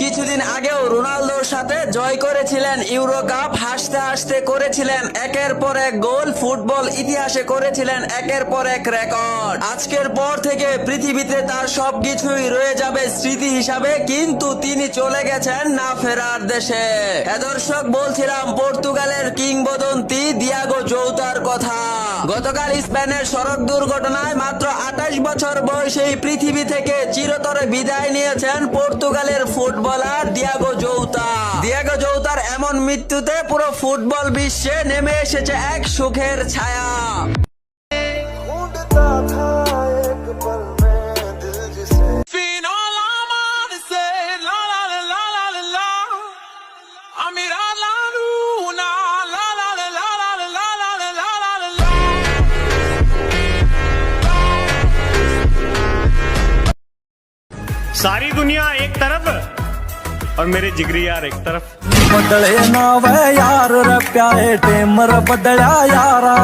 কিছুদিন আগেও রোনালদোর সাথে জয় করেছিলেন ইউরো কাপ, হাসতে হাসতে করেছিলেন একের পর এক গোল, ফুটবল ইতিহাসে করেছিলেন একের পর এক রেকর্ড। আজকের পর থেকে পৃথিবীতে তার সবকিছুই রয়ে যাবে স্মৃতি হিসাবে, কিন্তু তিনি চলে গেছেন না ফেরার দেশে। দর্শক, বলছিলাম পর্তুগালের কিংবদন্তি দিয়াগো জৌতার কথা। গতকাল স্পেনের সড়ক দুর্ঘটনায় মাত্র 28 বছর বয়সেই পৃথিবী থেকে চিরতরে বিদায় নিয়েছেন পর্তুগালের ফুটবলার দিয়াগো জৌতা। দিয়াগো জৌতার এমন মৃত্যুতে পুরো ফুটবল বিশ্বে নেমে এসেছে এক সুখের ছায়া। सारी दुनिया एक तरफ और मेरे जिगरी यार एक तरफ। बदले ना वे यार रे प्यारे टेमर बदला यारा।